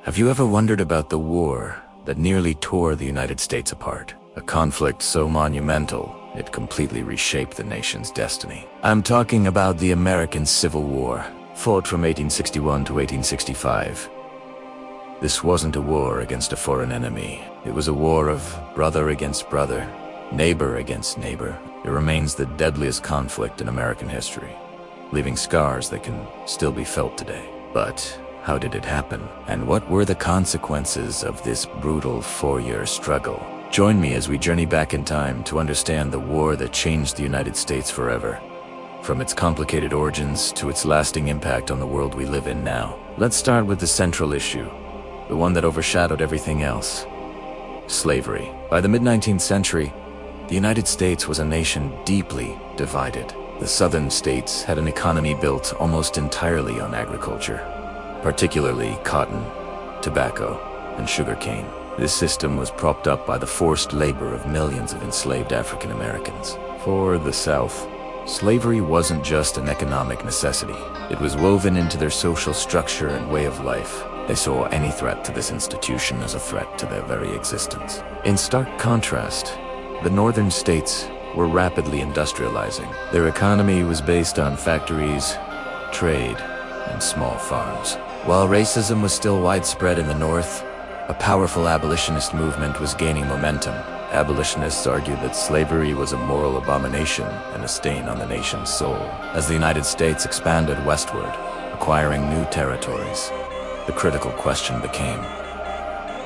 Have you ever wondered about the war that nearly tore the United States apart? A conflict so monumental, it completely reshaped the nation's destiny. I'm talking about the American Civil War, fought from 1861 to 1865. This wasn't a war against a foreign enemy. It was a war of brother against brother, neighbor against neighbor. It remains the deadliest conflict in American history, leaving scars that can still be felt today. But how did it happen? And what were the consequences of this brutal 4-year struggle? Join me as we journey back in time to understand the war that changed the United States forever, from its complicated origins to its lasting impact on the world we live in now. Let's start with the central issue, the one that overshadowed everything else: slavery. By the mid-19th century, the United States was a nation deeply divided. The southern states had an economy built almost entirely on agriculture, particularly cotton, tobacco, and sugarcane. This system was propped up by the forced labor of millions of enslaved African Americans. For the South, slavery wasn't just an economic necessity. It was woven into their social structure and way of life. They saw any threat to this institution as a threat to their very existence. In stark contrast, the northern states were rapidly industrializing. Their economy was based on factories, trade, and small farms. While racism was still widespread in the North, a powerful abolitionist movement was gaining momentum. Abolitionists argued that slavery was a moral abomination and a stain on the nation's soul. As the United States expanded westward, acquiring new territories, the critical question became,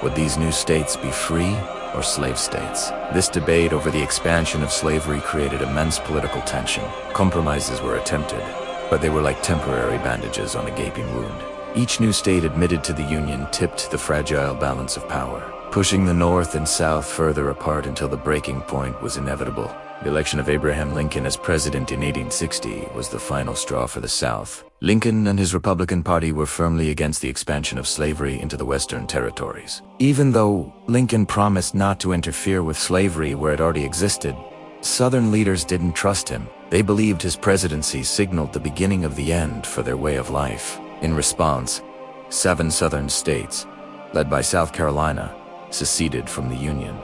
would these new states be free or slave states? This debate over the expansion of slavery created immense political tension. Compromises were attempted, but they were like temporary bandages on a gaping wound. Each new state admitted to the Union tipped the fragile balance of power, pushing the North and South further apart until the breaking point was inevitable. The election of Abraham Lincoln as president in 1860 was the final straw for the South. Lincoln and his Republican Party were firmly against the expansion of slavery into the Western territories. Even though Lincoln promised not to interfere with slavery where it already existed, Southern leaders didn't trust him. They believed his presidency signaled the beginning of the end for their way of life. In response, 7 Southern states, led by South Carolina, seceded from the Union.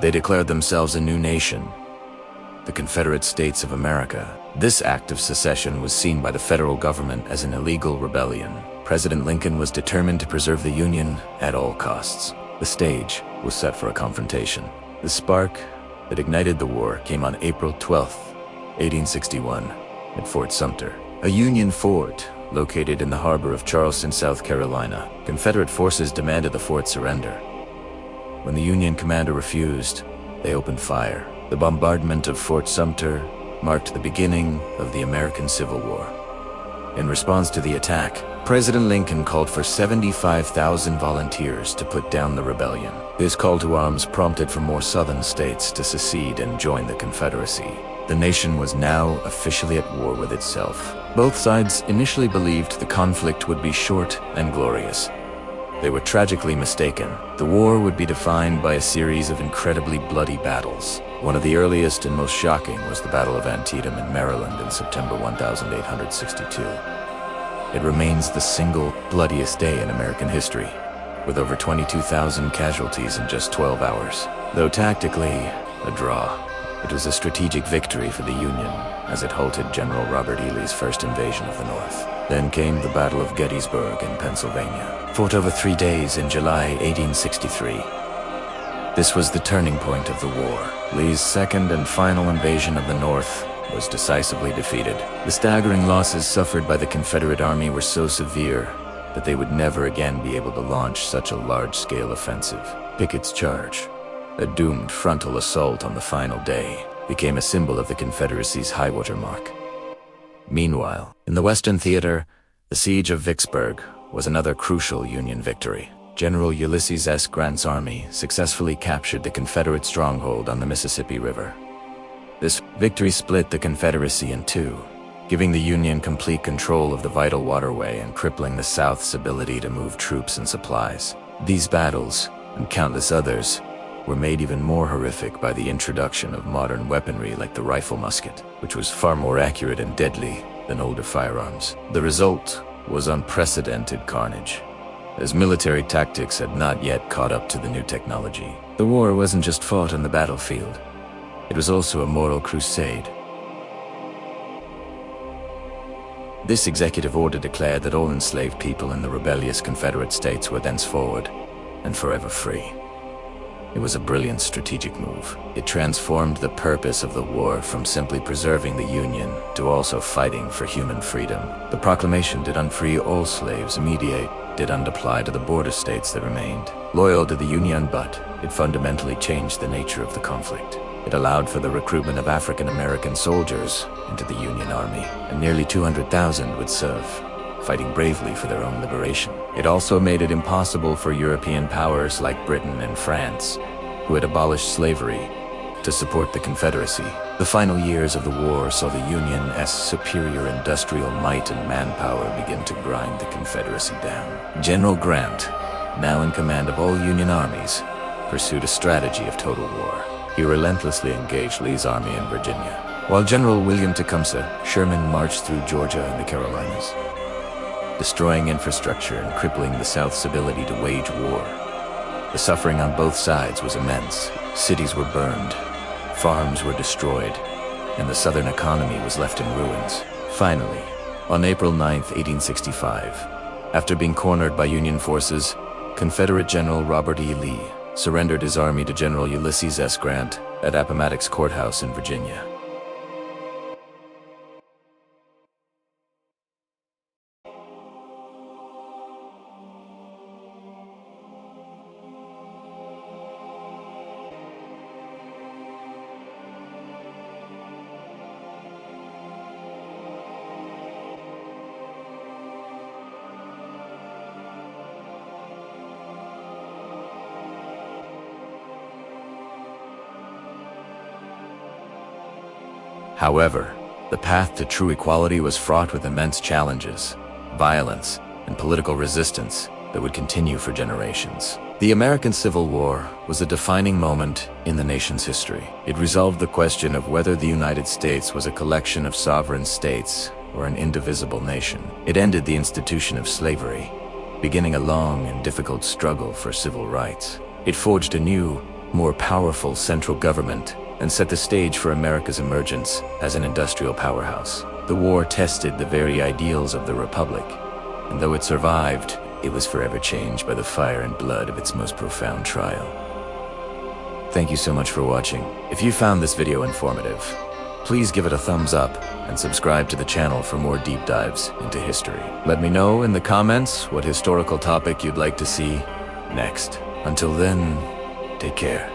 They declared themselves a new nation, the Confederate States of America. This act of secession was seen by the federal government as an illegal rebellion. President Lincoln was determined to preserve the Union at all costs. The stage was set for a confrontation. The spark that ignited the war came on April 12, 1861, at Fort Sumter, a Union fort located in the harbor of Charleston, South Carolina. Confederate forces demanded the fort surrender. When the Union commander refused, they opened fire. The bombardment of Fort Sumter marked the beginning of the American Civil War. In response to the attack, President Lincoln called for 75,000 volunteers to put down the rebellion. This call to arms prompted for more southern states to secede and join the Confederacy. The nation was now officially at war with itself. Both sides initially believed the conflict would be short and glorious. They were tragically mistaken. The war would be defined by a series of incredibly bloody battles. One of the earliest and most shocking was the Battle of Antietam in Maryland in September 1862. It remains the single bloodiest day in American history, with over 22,000 casualties in just 12 hours. Though tactically a draw, it was a strategic victory for the Union, as it halted General Robert E. Lee's first invasion of the North. Then came the Battle of Gettysburg in Pennsylvania, fought over 3 days in July 1863. This was the turning point of the war. Lee's second and final invasion of the North was decisively defeated. The staggering losses suffered by the Confederate Army were so severe that they would never again be able to launch such a large-scale offensive. Pickett's Charge, a doomed frontal assault on the final day, became a symbol of the Confederacy's high-water mark. Meanwhile, in the Western Theater, the siege of Vicksburg was another crucial Union victory. General Ulysses S. Grant's army successfully captured the Confederate stronghold on the Mississippi River. This victory split the Confederacy in two, giving the Union complete control of the vital waterway and crippling the South's ability to move troops and supplies. These battles, and countless others, were made even more horrific by the introduction of modern weaponry like the rifle musket, which was far more accurate and deadly than older firearms. The result was unprecedented carnage. as military tactics had not yet caught up to the new technology. The war wasn't just fought on the battlefield. It was also a moral crusade. This executive order declared that all enslaved people in the rebellious Confederate States were thenceforward and forever free. It was a brilliant strategic move. It transformed the purpose of the war from simply preserving the Union to also fighting for human freedom. The proclamation did unfree all slaves immediate, didn't apply to the border states that remained loyal to the Union, but it fundamentally changed the nature of the conflict. It allowed for the recruitment of African American soldiers into the Union Army, and nearly 200,000 would serve, fighting bravely for their own liberation. It also made it impossible for European powers like Britain and France, who had abolished slavery, to support the Confederacy. The final years of the war saw the Union's superior industrial might and manpower begin to grind the Confederacy down. General Grant, now in command of all Union armies, pursued a strategy of total war. He relentlessly engaged Lee's army in Virginia, while General William Tecumseh, Sherman marched through Georgia and the Carolinas, destroying infrastructure and crippling the South's ability to wage war. The suffering on both sides was immense. Cities were burned, farms were destroyed, and the Southern economy was left in ruins. Finally, on April 9, 1865, after being cornered by Union forces, Confederate General Robert E. Lee surrendered his army to General Ulysses S. Grant at Appomattox Courthouse in Virginia. However, the path to true equality was fraught with immense challenges, violence, and political resistance that would continue for generations. The American Civil War was a defining moment in the nation's history. It resolved the question of whether the United States was a collection of sovereign states or an indivisible nation. It ended the institution of slavery, beginning a long and difficult struggle for civil rights. It forged a new, more powerful central government and set the stage for America's emergence as an industrial powerhouse. The war tested the very ideals of the Republic, and though it survived, it was forever changed by the fire and blood of its most profound trial. Thank you so much for watching. If you found this video informative, please give it a thumbs up and subscribe to the channel for more deep dives into history. Let me know in the comments what historical topic you'd like to see next. Until then, take care.